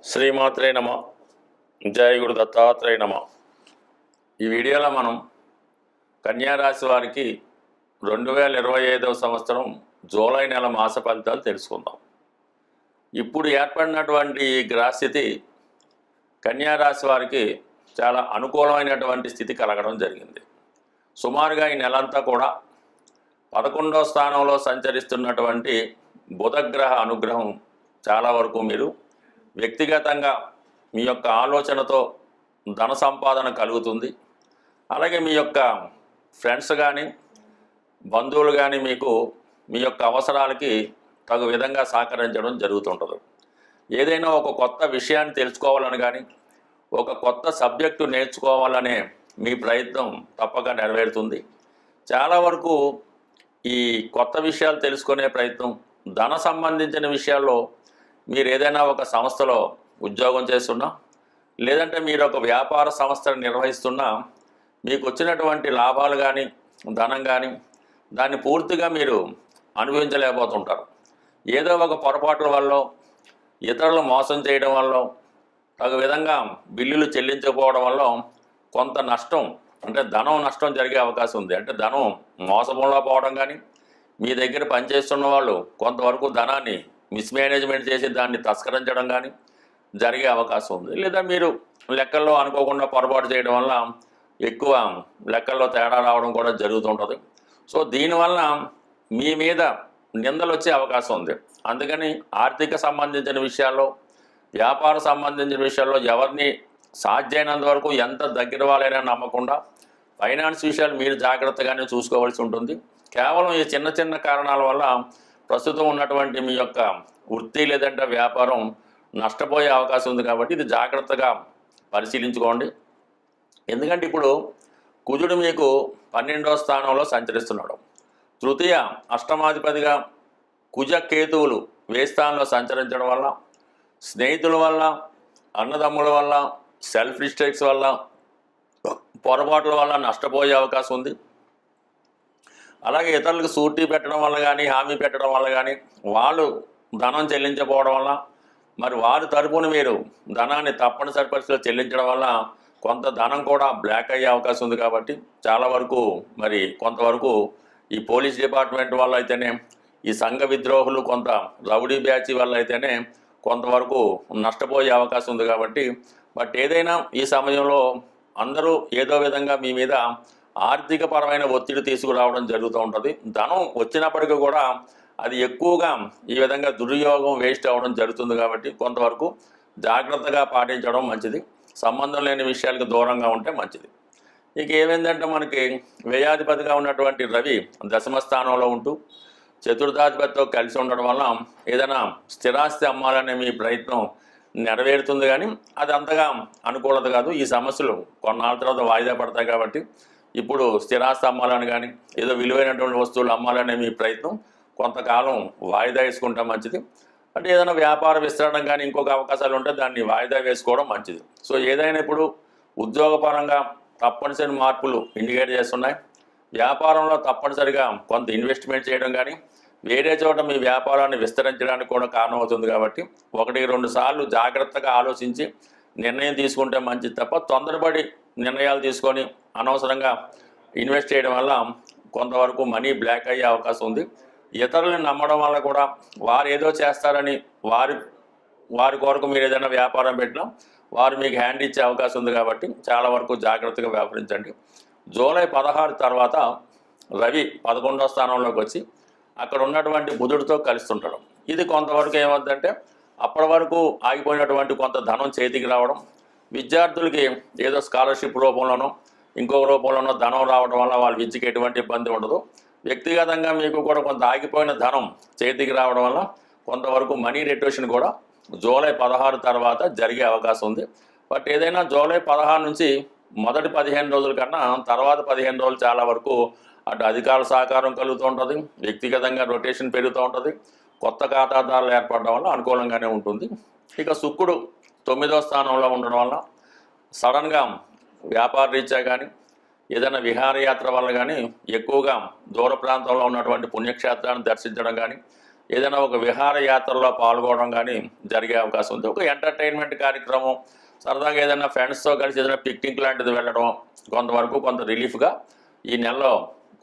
శ్రీమాత్రే నమ. జయ గురు దత్తాత్రేయ నమ. ఈ వీడియోలో మనం కన్యారాశి వారికి 2025 సంవత్సరం జూలై నెల మాస ఫలితాలు తెలుసుకుందాం. ఇప్పుడు ఏర్పడినటువంటి ఈ గ్రహస్థితి కన్యారాశి వారికి చాలా అనుకూలమైనటువంటి స్థితి కలగడం జరిగింది. సుమారుగా ఈ నెలంతా కూడా 11వ స్థానంలో సంచరిస్తున్నటువంటి బుధగ్రహ అనుగ్రహం చాలా వరకు మీరు వ్యక్తిగతంగా మీ యొక్క ఆలోచనతో ధన సంపాదన కలుగుతుంది. అలాగే మీ యొక్క ఫ్రెండ్స్ కానీ బంధువులు కానీ మీకు మీ యొక్క అవసరాలకి తగు విధంగా సహకరించడం జరుగుతుంటుంది. ఏదైనా ఒక కొత్త విషయాన్ని తెలుసుకోవాలని కానీ ఒక కొత్త సబ్జెక్టు నేర్చుకోవాలనే మీ ప్రయత్నం తప్పక నెరవేరుతుంది. చాలా వరకు ఈ కొత్త విషయాలు తెలుసుకునే ప్రయత్నం, ధన సంబంధించిన విషయాల్లో మీరు ఏదైనా ఒక సంస్థలో ఉద్యోగం చేస్తున్నా, లేదంటే మీరు ఒక వ్యాపార సంస్థను నిర్వహిస్తున్నా, మీకు వచ్చినటువంటి లాభాలు కానీ ధనం కానీ దాన్ని పూర్తిగా మీరు అనుభవించలేకపోతుంటారు. ఏదో ఒక పొరపాట్ల వల్ల, ఇతరులు మోసం చేయడం వల్ల, తగు విధంగా బిల్లులు చెల్లించకపోవడం వల్ల కొంత నష్టం, అంటే ధనం నష్టం జరిగే అవకాశం ఉంది. అంటే ధనం మోసంలో పోవడం కానీ, మీ దగ్గర పనిచేస్తున్న వాళ్ళు కొంతవరకు ధనాన్ని మిస్మేనేజ్మెంట్ చేసి దాన్ని తస్కరించడం కానీ జరిగే అవకాశం ఉంది. లేదా మీరు లెక్కల్లో అనుకోకుండా పొరపాటు చేయడం వల్ల ఎక్కువ లెక్కల్లో తేడా రావడం కూడా జరుగుతుంటుంది. సో దీనివల్ల మీ మీద నిందలు వచ్చే అవకాశం ఉంది. అందుకని ఆర్థిక సంబంధించిన విషయాల్లో, వ్యాపార సంబంధించిన విషయాల్లో ఎవరిని సాధ్యమైనంత వరకు ఎంత దగ్గర వాళ్ళైనా నమ్మకుండా ఫైనాన్స్ విషయాలు మీరు జాగ్రత్తగానే చూసుకోవాల్సి ఉంటుంది. కేవలం ఈ చిన్న చిన్న కారణాల వల్ల ప్రస్తుతం ఉన్నటువంటి మీ యొక్క వృత్తి లేదంటే వ్యాపారం నష్టపోయే అవకాశం ఉంది. కాబట్టి ఇది జాగ్రత్తగా పరిశీలించుకోండి. ఎందుకంటే ఇప్పుడు కుజుడు మీకు 12వ స్థానంలో సంచరిస్తున్నాడు. తృతీయ అష్టమాధిపతిగా కుజ కేతువులు వే స్థానంలో సంచరించడం వల్ల స్నేహితుల వల్ల, అన్నదమ్ముల వల్ల, సెల్ఫ్ మిస్టేక్స్ వల్ల, పొరపాట్ల వల్ల నష్టపోయే అవకాశం ఉంది. అలాగే ఇతరులకు సూటీ పెట్టడం వల్ల కానీ, హామీ పెట్టడం వల్ల కానీ వాళ్ళు ధనం చెల్లించకపోవడం వల్ల, మరి వారి తరపున మీరు ధనాన్ని తప్పనిసరి పరిస్థితిలో చెల్లించడం వల్ల కొంత ధనం కూడా బ్లాక్ అయ్యే అవకాశం ఉంది. కాబట్టి చాలా వరకు మరి కొంతవరకు ఈ పోలీస్ డిపార్ట్మెంట్ వల్ల అయితేనే, ఈ సంఘ విద్రోహులు, కొంత రౌడీ బ్యాచ్ వల్ల అయితేనే కొంతవరకు నష్టపోయే అవకాశం ఉంది. కాబట్టి బట్ ఏదైనా ఈ సమయంలో అందరూ ఏదో విధంగా మీ మీద ఆర్థిక పరమైన ఒత్తిడి తీసుకురావడం జరుగుతూ ఉంటుంది. ధనం వచ్చినప్పటికీ కూడా అది ఎక్కువగా ఈ విధంగా దుర్యోగం వేస్ట్ అవ్వడం జరుగుతుంది. కాబట్టి కొంతవరకు జాగ్రత్తగా పాటించడం మంచిది. సంబంధం లేని విషయాలకు దూరంగా ఉంటే మంచిది. ఇక ఏమైందంటే మనకి వ్యయాధిపతిగా ఉన్నటువంటి రవి దశమ స్థానంలో ఉంటూ చతుర్థాధిపతితో కలిసి ఉండడం వల్ల ఏదైనా స్థిరాస్తి అమ్మాలనే మీ ప్రయత్నం నెరవేరుతుంది. కానీ అది అంతగా అనుకూలత కాదు. ఈ సమస్యలు కొన్నాళ్ళ తర్వాత వాయిదా పడతాయి. కాబట్టి ఇప్పుడు స్థిరాస్తి అమ్మాలని కానీ ఏదో విలువైనటువంటి వస్తువులు అమ్మాలనే మీ ప్రయత్నం కొంతకాలం వాయిదా వేసుకుంటాం మంచిది. అంటే ఏదైనా వ్యాపార విస్తరణ కానీ ఇంకొక అవకాశాలు ఉంటే దాన్ని వాయిదా వేసుకోవడం మంచిది. సో ఏదైనా ఇప్పుడు ఉద్యోగపరంగా తప్పనిసరి మార్పులు ఇండికేట్ చేస్తున్నాయి. వ్యాపారంలో తప్పనిసరిగా కొంత ఇన్వెస్ట్మెంట్ చేయడం కానీ వేరే చోట మీ వ్యాపారాన్ని విస్తరించడానికి కూడా కారణమవుతుంది. కాబట్టి 1-2 సార్లు జాగ్రత్తగా ఆలోచించి నిర్ణయం తీసుకుంటే మంచిది తప్ప తొందరపడి నిర్ణయాలు తీసుకొని అనవసరంగా ఇన్వెస్ట్ చేయడం వల్ల కొంతవరకు మనీ బ్లాక్ అయ్యే అవకాశం ఉంది. ఇతరులను నమ్మడం వల్ల కూడా వారు ఏదో చేస్తారని వారి కొరకు మీరు ఏదైనా వ్యాపారం పెట్టినా వారు మీకు హ్యాండ్ ఇచ్చే అవకాశం ఉంది. కాబట్టి చాలా వరకు జాగ్రత్తగా వ్యవహరించండి. జూలై 16 తర్వాత రవి 11వ స్థానంలోకి వచ్చి అక్కడ ఉన్నటువంటి బుధుడితో కలుస్తుంటాడు. ఇది కొంతవరకు ఏమవుతుందంటే అప్పటి వరకు ఆగిపోయినటువంటి కొంత ధనం చేతికి రావడం, విద్యార్థులకి ఏదో స్కాలర్షిప్ రూపంలోనో ఇంకొక రూపంలోనో ధనం రావడం వల్ల వాళ్ళ విద్యకి ఎటువంటి ఇబ్బంది ఉండదు. వ్యక్తిగతంగా మీకు కూడా కొంత ఆగిపోయిన ధనం చేతికి రావడం వల్ల కొంతవరకు మనీ రిటర్న్ కూడా జూలై 16 తర్వాత జరిగే అవకాశం ఉంది. బట్ ఏదైనా జూలై 16 నుంచి మొదటి 15 రోజుల కన్నా తర్వాత 15 రోజులు చాలా వరకు అటు అధికారుల సహకారం కలుగుతూ ఉంటుంది, వ్యక్తిగతంగా రొటేషన్ పెరుగుతూ ఉంటుంది, కొత్త ఖాతాదారులు ఏర్పడడం వల్ల అనుకూలంగానే ఉంటుంది. ఇక శుక్రుడు 9వ స్థానంలో ఉండడం వల్ల సడన్గా వ్యాపార రీత్యా కానీ ఏదైనా విహారయాత్ర వల్ల కానీ ఎక్కువగా దూర ప్రాంతంలో ఉన్నటువంటి పుణ్యక్షేత్రాన్ని దర్శించడం కానీ ఏదైనా ఒక విహారయాత్రలో పాల్గొనడం కానీ జరిగే అవకాశం ఉంది. ఒక ఎంటర్టైన్మెంట్ కార్యక్రమం, సరదాగా ఏదైనా ఫ్రెండ్స్తో కలిసి ఏదైనా పిక్నిక్ లాంటిది వెళ్ళడం కొంతవరకు కొంత రిలీఫ్గా ఈ నెలలో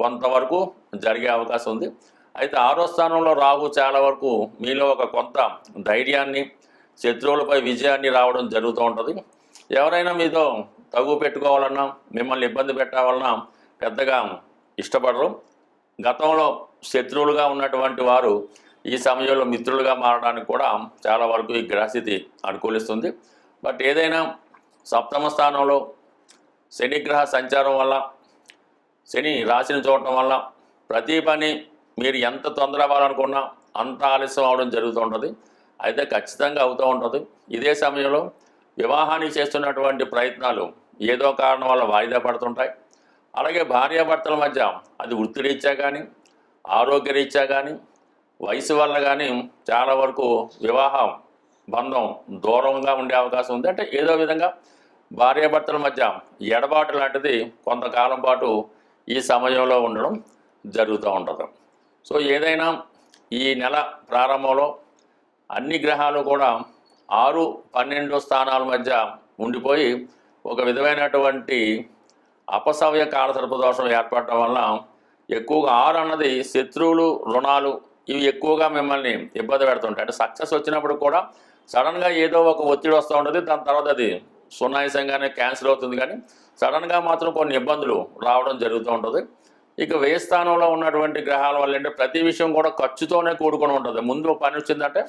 కొంతవరకు జరిగే అవకాశం ఉంది. అయితే 6వ స్థానంలో రాహు చాలా వరకు మీలో ఒక కొంత ధైర్యాన్ని, శత్రువులపై విజయాన్ని రావడం జరుగుతూ ఉంటుంది. ఎవరైనా మీతో తగు పెట్టుకోవాలన్నా, మిమ్మల్ని ఇబ్బంది పెట్టాలన్నా పెద్దగా ఇష్టపడరు. గతంలో శత్రువులుగా ఉన్నటువంటి వారు ఈ సమయంలో మిత్రులుగా మారడానికి కూడా చాలా వరకు ఈ గ్రహస్థితి అనుకూలిస్తుంది. బట్ ఏదైనా 7వ స్థానంలో శనిగ్రహ సంచారం వల్ల, శని రాశిని చూడటం వల్ల ప్రతి పని మీరు ఎంత తొందర అవ్వాలనుకున్నా అంత ఆలస్యం అవడం జరుగుతూ ఉంటుంది. అయితే ఖచ్చితంగా అవుతూ ఉంటుంది. ఇదే సమయంలో వివాహానికి చేస్తున్నటువంటి ప్రయత్నాలు ఏదో కారణం వల్ల వాయిదా పడుతుంటాయి. అలాగే భార్యాభర్తల మధ్య అది వృత్తిరీత్యా కానీ, ఆరోగ్యరీత్యా కానీ, వయసు వల్ల కానీ చాలా వరకు వివాహ బంధం దూరంగా ఉండే అవకాశం ఉంది. అంటే ఏదో విధంగా భార్యాభర్తల మధ్య ఎడబాటు లాంటిది కొంతకాలం పాటు ఈ సమయంలో ఉండడం జరుగుతూ ఉంటుంది. సో ఏదైనా ఈ నెల ప్రారంభంలో అన్ని గ్రహాలు కూడా 6, 12 స్థానాల మధ్య ఉండిపోయి ఒక విధమైనటువంటి అపసవ్య కాలసర్పదోషం ఏర్పడటం వల్ల ఎక్కువగా 6 అన్నది శత్రువులు, రుణాలు ఇవి ఎక్కువగా మిమ్మల్ని ఇబ్బంది పెడుతుంటాయి. అంటే సక్సెస్ వచ్చినప్పుడు కూడా సడన్గా ఏదో ఒక ఒత్తిడి వస్తూ ఉంటుంది. దాని తర్వాత అది సునాయాసంగానే క్యాన్సిల్ అవుతుంది. కానీ సడన్గా మాత్రం కొన్ని ఇబ్బందులు రావడం జరుగుతూ ఉంటుంది. ఇక వ్యయ స్థానంలో ఉన్నటువంటి గ్రహాల వల్ల అంటే ప్రతి విషయం కూడా ఖర్చుతోనే కూడుకొని ఉంటుంది. ముందు పని వచ్చిందంటే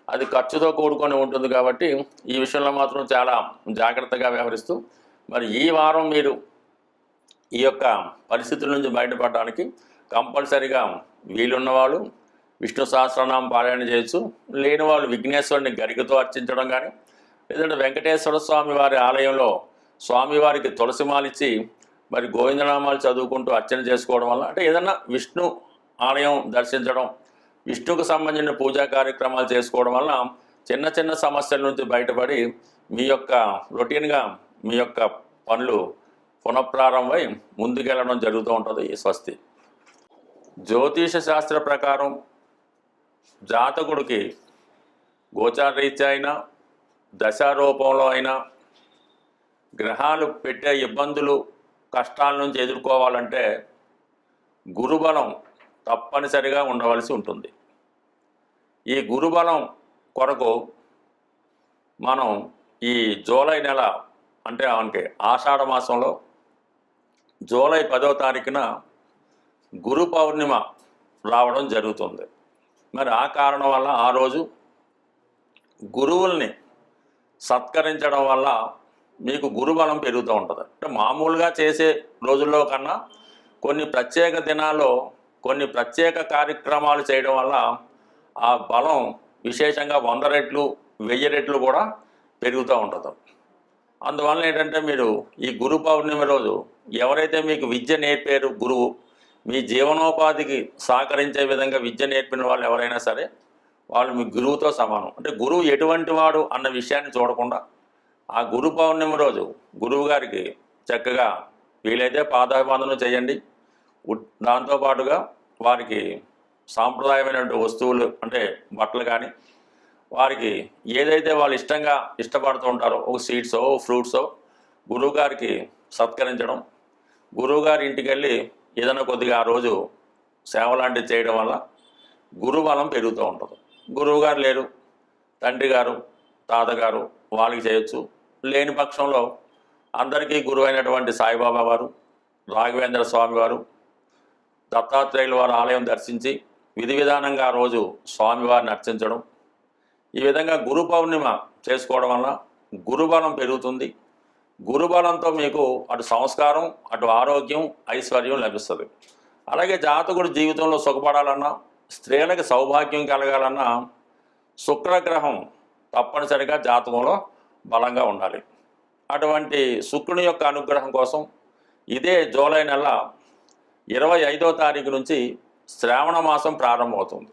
అది ఖర్చుతో కూడుకొని ఉంటుంది. కాబట్టి ఈ విషయంలో మాత్రం చాలా జాగ్రత్తగా వ్యవహరిస్తూ మరి ఈ వారం మీరు ఈ యొక్క పరిస్థితుల నుంచి బయటపడడానికి కంపల్సరిగా వీలున్నవాళ్ళు విష్ణు సహస్రనామం పారాయణ చేయొచ్చు. లేని వాళ్ళు విఘ్నేశ్వరుని గరికతో అర్చించడం కానీ, లేదంటే వెంకటేశ్వర స్వామి వారి ఆలయంలో స్వామివారికి తులసిమాలిచ్చి మరి గోవిందనామాలు చదువుకుంటూ అర్చన చేసుకోవడం వల్ల, అంటే ఏదన్నా విష్ణు ఆలయం దర్శించడం, విష్ణుకు సంబంధించిన పూజా కార్యక్రమాలు చేసుకోవడం వల్ల చిన్న చిన్న సమస్యల నుంచి బయటపడి మీ యొక్క రొటీన్గా మీ యొక్క పనులు పునఃప్రారంభమై ముందుకెళ్ళడం జరుగుతూ ఉంటుంది. స్వస్తి. జ్యోతిష శాస్త్ర ప్రకారం జాతకుడికి గోచారరీత్యా అయినా, దశారూపంలో అయినా గ్రహాలు పెట్టే ఇబ్బందులు, కష్టాల నుంచి ఎదుర్కోవాలంటే గురుబలం తప్పనిసరిగా ఉండవలసి ఉంటుంది. ఈ గురుబలం కొరకు మనం ఈ జూలై నెల అంటే మనకి ఆషాఢ మాసంలో జూలై 10వ తారీఖున గురు పౌర్ణిమ రావడం జరుగుతుంది. మరి ఆ కారణం వల్ల ఆ రోజు గురువుల్ని సత్కరించడం వల్ల మీకు గురుబలం పెరుగుతూ ఉంటుంది. అంటే మామూలుగా చేసే రోజుల్లో కన్నా కొన్ని ప్రత్యేక దినాల్లో కొన్ని ప్రత్యేక కార్యక్రమాలు చేయడం వల్ల ఆ బలం విశేషంగా 100 రెట్లు 1000 రెట్లు కూడా పెరుగుతూ ఉంటుంది. అందువల్ల ఏంటంటే మీరు ఈ గురు పౌర్ణిమ రోజు ఎవరైతే మీకు విద్య నేర్పారు గురువు, మీ జీవనోపాధికి సహకరించే విధంగా విద్య నేర్పిన వాళ్ళు ఎవరైనా సరే వాళ్ళు మీ గురువుతో సమానం. అంటే గురువు ఎటువంటి వాడు అన్న విషయాన్ని చూడకుండా ఆ గురు పౌర్ణిమ రోజు గురువు గారికి చక్కగా వీలైతే పాదాభివందనం చేయండి. దాంతోపాటుగా వారికి సాంప్రదాయమైనటువంటి వస్తువులు అంటే బట్టలు కానీ, వారికి ఏదైతే వాళ్ళు ఇష్టపడుతూ ఉంటారో ఒక సీడ్సో ఫ్రూట్సో గురువుగారికి సత్కరించడం, గురువుగారి ఇంటికి వెళ్ళి ఏదైనా కొద్దిగా ఆ రోజు సేవ లాంటివి చేయడం వల్ల గురుబలం పెరుగుతూ ఉంటుంది. గురువుగారు లేరు, తండ్రి గారు, తాతగారు వాళ్ళకి చేయొచ్చు. లేని పక్షంలో అందరికీ గురువు అయినటువంటి సాయిబాబా వారు, రాఘవేంద్ర స్వామి వారు, దత్తాత్రేయుల వారి ఆలయం దర్శించి విధి విధానంగా ఆ రోజు స్వామివారిని అర్చించడం, ఈ విధంగా గురు పౌర్ణిమ చేసుకోవడం వల్ల గురుబలం పెరుగుతుంది. గురుబలంతో మీకు అటు సంస్కారం, అటు ఆరోగ్యం, ఐశ్వర్యం లభిస్తుంది. అలాగే జాతకుడు జీవితంలో సుఖపడాలన్నా, స్త్రీలకు సౌభాగ్యం కలగాలన్నా శుక్రగ్రహం తప్పనిసరిగా జాతకంలో బలంగా ఉండాలి. అటువంటి శుక్రుని యొక్క అనుగ్రహం కోసం ఇదే జూలై నెల 25వ తారీఖు నుంచి శ్రావణ మాసం ప్రారంభమవుతుంది.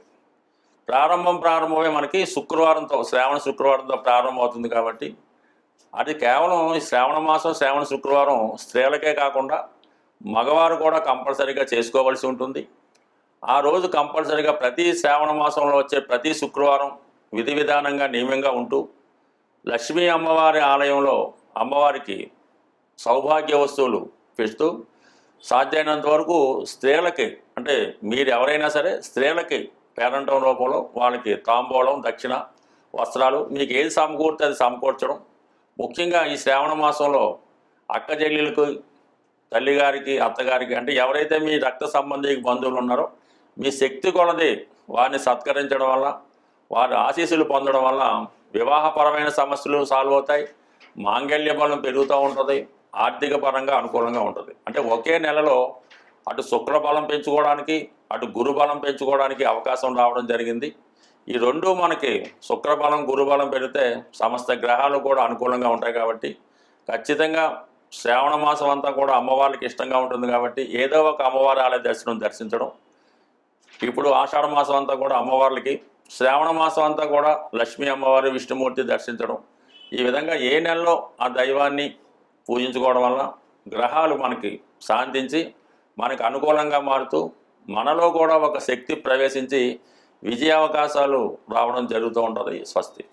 ప్రారంభమై మనకి శుక్రవారంతో, శ్రావణ శుక్రవారంతో ప్రారంభమవుతుంది. కాబట్టి అది కేవలం ఈ శ్రావణ మాసం, శ్రావణ శుక్రవారం స్త్రీలకే కాకుండా మగవారు కూడా కంపల్సరీగా చేసుకోవలసి ఉంటుంది. ఆ రోజు కంపల్సరీగా ప్రతి శ్రావణ మాసంలో వచ్చే ప్రతి శుక్రవారం విధి విధానంగా నియమంగా ఉంటూ లక్ష్మీ అమ్మవారి ఆలయంలో అమ్మవారికి సౌభాగ్య వస్తువులు పెడుతూ సాధ్యమైనంత వరకు స్త్రీలకి, అంటే మీరు ఎవరైనా సరే స్త్రీలకి పేరంటం రూపంలో వాళ్ళకి తాంబూలం, దక్షిణ, వస్త్రాలు మీకు ఏది సమకూర్తే అది సమకూర్చడం. ముఖ్యంగా ఈ శ్రావణ మాసంలో అక్క చెల్లెలకు, తల్లిగారికి, అత్తగారికి, అంటే ఎవరైతే మీ రక్త సంబంధిక బంధువులు ఉన్నారో మీ శక్తి కొలది వారిని సత్కరించడం వల్ల, వారి ఆశీస్సులు పొందడం వల్ల వివాహపరమైన సమస్యలు సాల్వ్ అవుతాయి, మాంగళ్య బలం పెరుగుతూ ఉంటుంది, ఆర్థిక పరంగా అనుకూలంగా ఉంటుంది. అంటే ఒకే నెలలో అటు శుక్ర బలం పెంచుకోవడానికి, అటు గురు బలం పెంచుకోవడానికి అవకాశం రావడం జరిగింది. ఈ రెండు మనకి శుక్రబలం, గురుబలం పెడితే సమస్త గ్రహాలు కూడా అనుకూలంగా ఉంటాయి. కాబట్టి ఖచ్చితంగా శ్రావణ మాసం అంతా కూడా అమ్మవారికి ఇష్టంగా ఉంటుంది. కాబట్టి ఏదో ఒక అమ్మవారి ఆలయ దర్శించడం. ఇప్పుడు ఆషాఢ మాసం అంతా కూడా అమ్మవార్లకి, శ్రావణ మాసం అంతా కూడా లక్ష్మీ అమ్మవారి, విష్ణుమూర్తి దర్శించడం. ఈ విధంగా ఏ నెలలో ఆ దైవాన్ని పూజించుకోవడం వల్ల గ్రహాలు మనకి శాంతించి మనకు అనుకూలంగా మారుతూ మనలో కూడా ఒక శక్తి ప్రవేశించి విజయావకాశాలు రావడం జరుగుతూ ఉంటుంది. స్వస్తి.